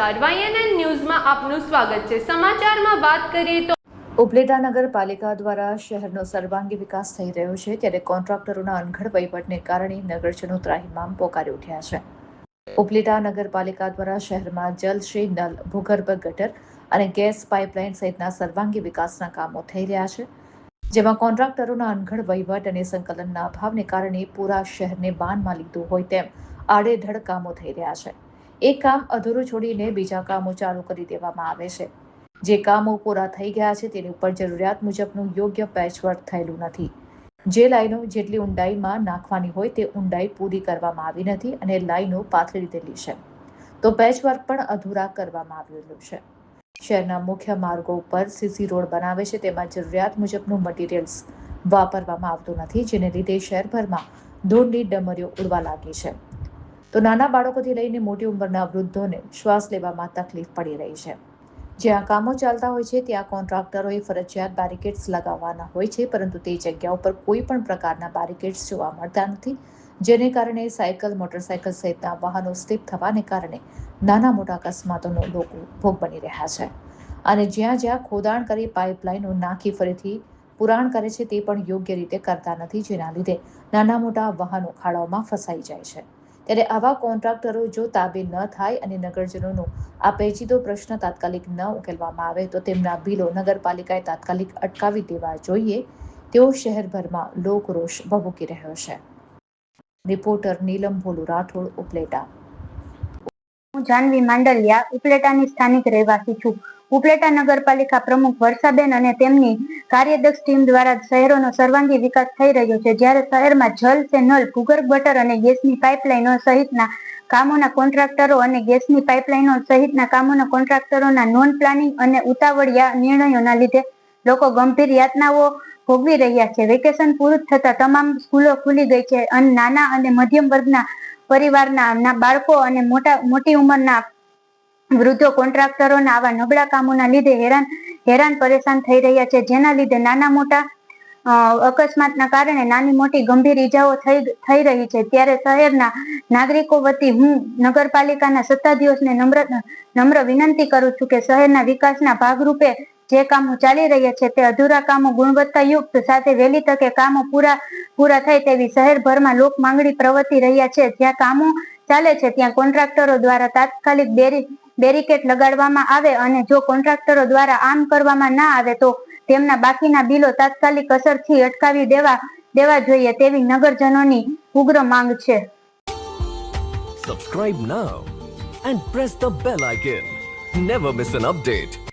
નમસ્કાર, YNN ન્યૂઝમાં આપનું સ્વાગત છે। સમાચારમાં વાત કરીએ તો ઉપલેટા નગરપાલિકા દ્વારા શહેરનો સર્વાંગી વિકાસ થઈ રહ્યો છે, ત્યારે કોન્ટ્રાક્ટરોના અનઘડ વહીવટને કારણે નગરજનો ત્રાહિમામ પોકારી ઉઠ્યા છે। ઉપલેટા નગરપાલિકા દ્વારા શહેરમાં જલશ્રી નલ, ભૂગર્ભ ગટર અને ગેસ પાઇપલાઇન સહિતના સર્વાંગી વિકાસના કામો થઈ રહ્યા છે, જેમાં કોન્ટ્રાક્ટરોના અનઘડ વહીવટ અને સંકલનના અભાવને કારણે પૂરા શહેરને બાનમાં લીધું હોય તેમ આડેધડ કામો થઈ રહ્યા છે। એક કામ અધૂરું છોડીને બીજા કામો ચાલુ કરી દેવામાં આવે છે। જે કામો પૂરા થઈ ગયા છે તેની ઉપર જરૂરિયાત મુજબનું યોગ્ય પેચવર્ક થયેલું નથી। જે લાઈનો જેટલી ઊંડાઈમાં નાખવાની હોય તે ઊંડાઈ પૂરી કરવામાં આવી નથી અને લાઈનો પાથરી દીધેલી છે, તો પેચવર્ક પણ અધૂરા કરવામાં આવેલું છે। શહેરના મુખ્ય માર્ગો ઉપર સીસી રોડ બનાવે છે, તેમાં જરૂરિયાત મુજબનું મટીરિયલ્સ વાપરવામાં આવતું નથી, જેને લીધે શહેરભરમાં ધૂળની ડમરીઓ ઉડવા લાગી છે, તો નાના બાળકોથી લઈને મોટી ઉંમરના વૃદ્ધોને શ્વાસ લેવામાં તકલીફ પડી રહી છે। જ્યાં કામો ચાલતા હોય છે ત્યાં કોન્ટ્રાક્ટરોએ ફરજિયાત બેરિકેડ્સ લગાવવાના હોય છે, પરંતુ તે જગ્યા ઉપર કોઈ પણ પ્રકારના બેરિકેડ્સ જોવા મળતા નથી, જેને કારણે સાયકલ, મોટરસાયકલ સહિતના વાહનો સ્લીપ થવાને કારણે નાના મોટા અકસ્માતોનો લોકો ભોગ બની રહ્યા છે। અને જ્યાં જ્યાં ખોદાણ કરી પાઇપલાઇનો નાખી ફરીથી પુરાણ કરે છે તે પણ યોગ્ય રીતે કરતા નથી, જેના લીધે નાના મોટા વાહનો ખાડાઓમાં ફસાઈ જાય છે। ત્યારે આવા કોન્ટ્રાક્ટરો જો તાબે ન થાય અને નગરજનોનો આ પેચીદો પ્રશ્ન તાત્કાલિક ન ઉકેલવામાં આવે તો તેમના બિલો નગરપાલિકાએ તાત્કાલિક અટકાવી દેવા જોઈએ, તેવો શહેરભરમાં લોકરોષ ભભૂકી રહ્યો છે। રિપોર્ટર નીલમ ભોલુ રાઠોડ, ઉપલેટા। હું જાનવી માંડલિયા, ઉપલેટાની સ્થાનિક રહેવાસી છું। ઉપલેટા નગરપાલિકા પ્રમુખ વર્ષાબેન અને તેમની કાર્યદક્ષ ટીમ દ્વારા શહેરોનો સર્વાંગી વિકાસ થઈ રહ્યો છે, જ્યારે શહેરમાં જલ સે નલ, ભૂગર્ભ ગટર અને ગેસની પાઇપલાઇનો સહિતના કામોના કોન્ટ્રાક્ટરો અને ગેસની પાઇપલાઇનો સહિતના કામોના કોન્ટ્રાક્ટરોના નોન પ્લાનિંગ અને ઉતાવળિયા નિર્ણયોના લીધે લોકો ગંભીર યાતનાઓ ભોગવી રહ્યા છે। વેકેશન પૂરું થતાં તમામ સ્કૂલો ખુલી ગઈ છે અને નાના અને મધ્યમ વર્ગના પરિવારના બાળકો અને મોટી ઉંમરના વૃદ્ધો કોન્ટ્રાક્ટરોના આવા નબળા કામોના લીધે હેરાન પરેશાન થઈ રહ્યા છે, જેના લીધે નાના મોટા અકસ્માતના કારણે નાની મોટી ગંભીર ઈજાઓ થઈ રહી છે। ત્યારે શહેરના નાગરિકો વતી હું નગરપાલિકાના સત્તાધીશોને નમ્ર વિનંતી કરું છું કે શહેરના વિકાસના ભાગરૂપે જે કામો ચાલી રહ્યા છે તે અધૂરા કામો ગુણવત્તાયુક્ત સાથે વહેલી તકે કામો પૂરા થાય તેવી શહેરભરમાં લોક માંગણી પ્રવર્તી રહ્યા છે। જ્યાં કામો ચાલે છે ત્યાં કોન્ટ્રાક્ટરો દ્વારા તાત્કાલિક બેરિકેડ લગાડવામાં આવે અને જો કોન્ટ્રાક્ટરો દ્વારા આમ કરવામાં ના આવે તો તેમના બાકીના બિલો તાત્કાલિક અસરથી અટકાવી દેવા જોઈએ તેવી નગરજનોની ઉગ્ર માંગ છે। Subscribe now and press the bell icon. Never miss an update.